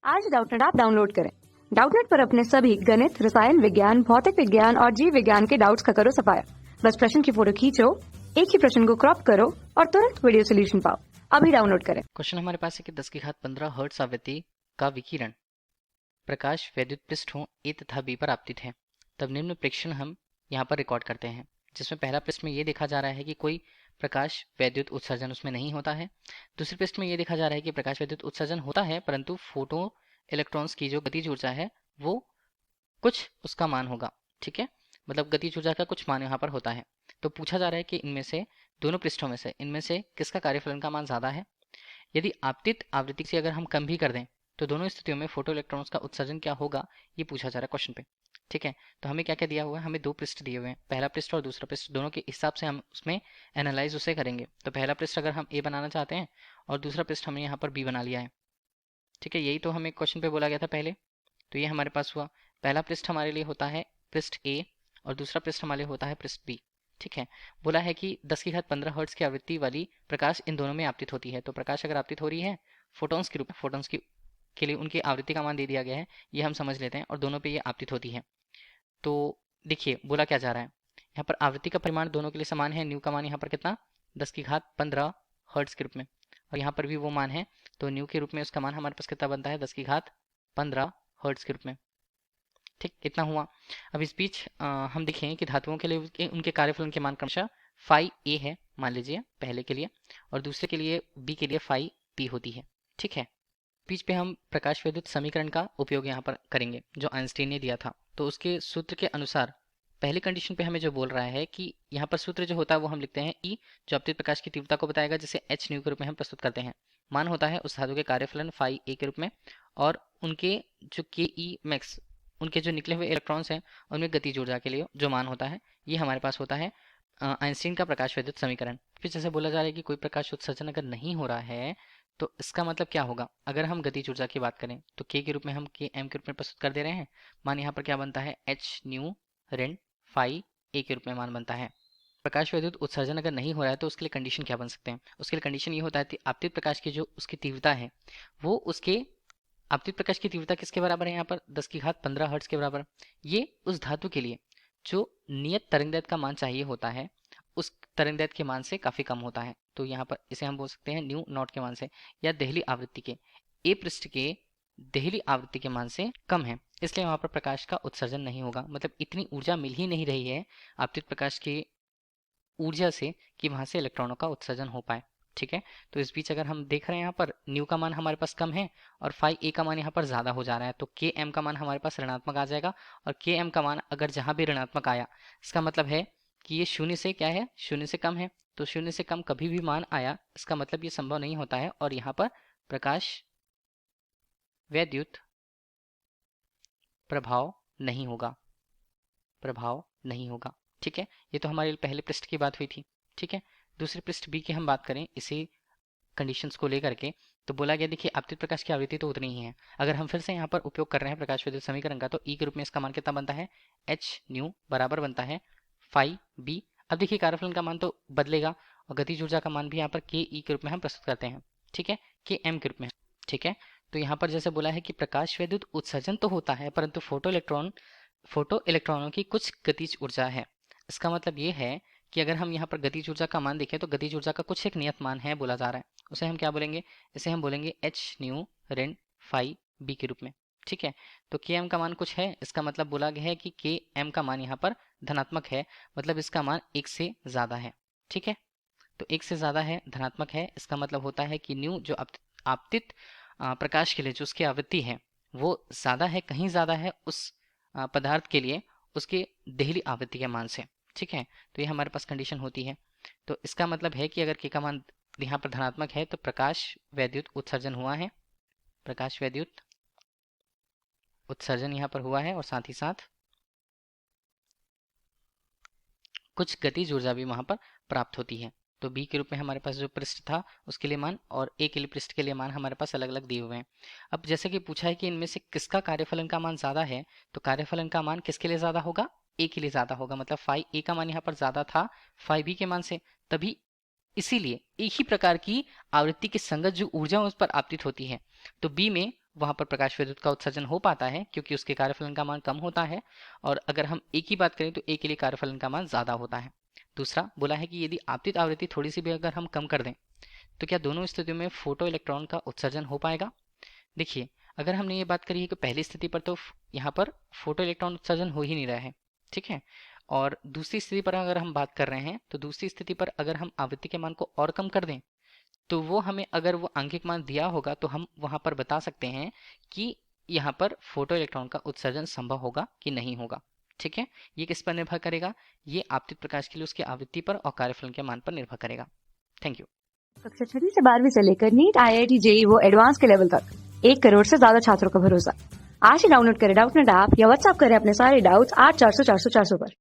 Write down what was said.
आज Doubtnut app download करें। Doubtnut पर अपने सभी गणित, रसायन विज्ञान, भौतिक विज्ञान और जीव विज्ञान के डाउट्स का करो सफाया। बस प्रश्न की फोटो खींचो, एक ही प्रश्न को क्रॉप करो और तुरंत वीडियो सोल्यूशन पाओ। अभी डाउनलोड करें। क्वेश्चन हमारे पास है कि 10 की घात 15 हर्ट्ज आवृत्ति का विकिरण प्रकाश वैद्युत पृष्ठ हो ए तथा बी पर आपतित है, तब निम्न प्रेक्षण हम यहाँ पर रिकॉर्ड करते हैं। जिसमें पहला पृष्ठ में ये देखा जा रहा है कि कोई प्रकाश वैद्युत उत्सर्जन उसमें नहीं होता है। दूसरे पृष्ठ में ये देखा जा रहा है कि प्रकाश वैद्युत उत्सर्जन होता है, परंतु फोटो इलेक्ट्रॉन्स की जो गतिज ऊर्जा है वो कुछ उसका मान होगा। ठीक है, मतलब गतिज ऊर्जा का कुछ मान यहाँ पर होता है। तो पूछा जा रहा है कि इनमें से दोनों पृष्ठों में से इनमें से किसका कार्यफलन का मान ज्यादा है। यदि आपतित आवृत्ति से अगर हम कम भी कर दें तो दोनों स्थितियों में फोटो इलेक्ट्रॉन्स का उत्सर्जन क्या होगा, ये पूछा जा रहा है क्वेश्चन पे। ठीक है, तो हमें क्या क्या दिया हुआ है, हमें दो पृष्ठ दिए हुए हैं, पहला पृष्ठ और दूसरा पृष्ठ, दोनों के हिसाब से हम उसमें एनालाइज उसे करेंगे। तो पहला पृष्ठ अगर हम ए बनाना चाहते हैं और दूसरा पृष्ठ हमने यहाँ पर बी बना लिया है। ठीक है, यही तो हमें क्वेश्चन पे बोला गया था पहले। तो ये हमारे पास हुआ, पहला पृष्ठ हमारे लिए होता है पृष्ठ ए और दूसरा पृष्ठ हमारे लिए होता है पृष्ठ बी। ठीक है, बोला है कि 10 की घात 15 हर्ट्ज की आवृत्ति वाली प्रकाश इन दोनों में आपतित होती है। तो प्रकाश अगर आपतित हो रही है फोटॉन्स के रूप में, फोटॉन्स की के लिए उनकी आवृत्ति का मान दे दिया गया है, ये हम समझ लेते हैं, और दोनों पे ये आपतित होती है। तो देखिए बोला क्या जा रहा है, यहाँ पर आवृत्ति का परिमाण दोनों के लिए समान है। न्यू का मान यहाँ पर कितना, 10 की घात 15 हर्ट्ज के रूप में, और यहाँ पर भी वो मान है। तो न्यू के रूप में उसका मान हमारे पास कितना बनता है, 10 की घात 15 हर्ट्ज के रूप में। ठीक, इतना हुआ। अब इस बीच हम देखें कि धातुओं के लिए उनके कार्यफलन के मान क्रमशः फाई ए है, मान लीजिए पहले के लिए, और दूसरे के लिए बी के लिए फाई बी होती है। ठीक है, बीच पे हम प्रकाश विद्युत समीकरण का उपयोग यहाँ पर करेंगे जो आइंस्टीन ने दिया था। तो उसके सूत्र के अनुसार पहली कंडीशन पे हमें जो बोल रहा है कि यहाँ पर सूत्र जो होता है वो हम लिखते हैं ई, जो आपतित प्रकाश की तीव्रता को बताएगा, जिसे एच न्यू के रूप में हम प्रस्तुत करते हैं। मान होता है उस धातु के कार्यफलन फाई ए के रूप में, और उनके जो के ई मैक्स, उनके जो निकले हुए इलेक्ट्रॉन्स हैं उनमें गतिज ऊर्जा के लिए जो मान होता है, ये हमारे पास होता है आइंस्टीन का प्रकाश विद्युत समीकरण। फिर जैसे बोला जा रहा है कि कोई प्रकाश उत्सर्जन अगर नहीं हो रहा है तो इसका मतलब क्या होगा। अगर हम गतिज ऊर्जा की बात करें तो के रूप में हम के एम के रूप में प्रस्तुत कर दे रहे हैं। मान यहाँ पर क्या बनता है, एच न्यू ऋण फाई ए के रूप में मान बनता है। प्रकाश विद्युत उत्सर्जन अगर नहीं हो रहा है तो उसके लिए कंडीशन क्या बन सकते हैं, उसके लिए कंडीशन ये होता है कि आपतित प्रकाश की जो उसकी तीव्रता है वो उसके आपतित प्रकाश की तीव्रता किसके बराबर है, यहाँ पर 10 की घात 15 हर्ट्ज के बराबर। ये उस धातु के लिए जो नियत तरंगदैर्घ्य का मान चाहिए होता है उस तरंगदैर्घ्य के मान से काफी कम होता है। तो यहाँ पर इसे हम बोल सकते हैं न्यू नॉट के मान से, या देहली आवृत्ति के ए पृष्ठ के देहली आवृत्ति के मान से कम है, इसलिए वहां पर प्रकाश का उत्सर्जन नहीं होगा। मतलब इतनी ऊर्जा मिल ही नहीं रही है आपतित प्रकाश की ऊर्जा से कि वहां से इलेक्ट्रॉनों का उत्सर्जन हो पाए। ठीक है, तो इस बीच अगर हम देख रहे हैं यहाँ पर न्यू का मान हमारे पास कम है और फाई ए का मान यहाँ पर ज्यादा हो जा रहा है, तो के एम का मान हमारे पास ऋणात्मक आ जाएगा। और के एम का मान अगर जहां भी ऋणात्मक आया इसका मतलब है कि ये शून्य से क्या है, शून्य से कम है। तो शून्य से कम कभी भी मान आया इसका मतलब ये संभव नहीं होता है, और यहाँ पर प्रकाश वैद्युत प्रभाव नहीं होगा, प्रभाव नहीं होगा। ठीक है, ये तो हमारे पहले पृष्ठ की बात हुई थी। ठीक है, दूसरे पृष्ठ बी की हम बात करें इसी कंडीशंस को लेकर के, तो बोला गया देखिए आपतित प्रकाश की आवृत्ति तो उतनी ही है। अगर हम फिर से यहाँ पर उपयोग कर रहे हैं प्रकाश विद्युत समीकरण का, तो ई के रूप में इसका मान कितना बनता है, एच न्यू बराबर बनता है फाई बी। अब देखिए कार्यफलन का मान तो बदलेगा और गतिज ऊर्जा का मान भी यहाँ पर के ई के रूप में हम प्रस्तुत करते हैं। ठीक है, के एम के रूप में। ठीक है, तो यहाँ पर जैसे बोला है कि प्रकाश विद्युत उत्सर्जन तो होता है परंतु फोटो इलेक्ट्रॉनों की कुछ गतिज ऊर्जा है। इसका मतलब ये है कि अगर हम यहाँ पर गतिज ऊर्जा का मान देखें तो गतिज ऊर्जा का कुछ एक नियत मान है बोला जा रहा है, उसे हम क्या बोलेंगे, इसे हम बोलेंगे एच न्यू ऋण फाई बी के रूप में। ठीक है, तो के एम का मान कुछ है, इसका मतलब बोला गया है कि के एम का मान यहाँ पर धनात्मक है, मतलब इसका मान एक से ज्यादा है। ठीक है, तो एक से ज्यादा है, धनात्मक है, इसका मतलब होता है कि न्यू जो आपतित प्रकाश के लिए जो उसकी आवृत्ति है वो ज्यादा है, कहीं ज्यादा है उस पदार्थ के लिए उसके देहली आवृत्ति के मान से। ठीक है, तो ये हमारे पास कंडीशन होती है। तो इसका मतलब है कि अगर के का मान यहाँ पर धनात्मक है तो प्रकाश वैद्युत उत्सर्जन हुआ है, प्रकाश वैद्युत उत्सर्जन यहाँ पर हुआ है, और साथ ही साथ कुछ गतिज ऊर्जा भी वहां पर प्राप्त होती है। तो बी के रूप में हमारे पास जो पृष्ठ था उसके लिए मान, और ए के लिए पृष्ठ के लिए मान हमारे पास अलग अलग दिए हुए हैं। अब जैसे कि पूछा है कि इनमें से किसका कार्यफलन का मान ज्यादा है, तो कार्यफलन का मान किसके लिए ज्यादा होगा, ए के लिए ज्यादा होगा। मतलब फाई ए का मान यहाँ पर ज्यादा था फाई बी के मान से, तभी इसीलिए एक ही प्रकार की आवृत्ति के संगत जो ऊर्जा उस पर आपतित होती है, तो बी में वहाँ पर प्रकाश विद्युत का उत्सर्जन हो पाता है क्योंकि उसके कार्यफलन का मान कम होता है, और अगर हम ए की बात करें तो ए के लिए कार्यफलन का मान ज़्यादा होता है। दूसरा बोला है कि यदि आपतित आवृत्ति थोड़ी सी भी अगर हम कम कर दें तो क्या दोनों स्थितियों में फोटो इलेक्ट्रॉन का उत्सर्जन हो पाएगा। देखिए, अगर हमने ये बात करी है कि पहली स्थिति पर तो यहाँ पर फोटो इलेक्ट्रॉन उत्सर्जन हो ही नहीं रहा है, ठीक है। और दूसरी स्थिति पर अगर हम बात कर रहे हैं तो दूसरी स्थिति पर अगर हम आवृत्ति के मान को और कम कर दें तो वो हमें अगर वो आंगिक मान दिया होगा तो हम वहाँ पर बता सकते हैं कि यहाँ पर फोटो इलेक्ट्रॉन का उत्सर्जन संभव होगा कि नहीं होगा, ठीक है। ये किस पर निर्भर करेगा, ये आपतित प्रकाश के लिए उसकी आवृत्ति पर और कार्यफलन के मान पर निर्भर करेगा। Thank you. कक्षा 6 से 12वीं से लेकर नीट, IIT, JEE वो एडवांस के लेवल तक 1 करोड़ से ज्यादा छात्रों का भरोसा। आज ही डाउनलोड करें डाउटनेट ऐप या व्हाट्सएप करें अपने सारे डाउट्स 8400 400 400 पर।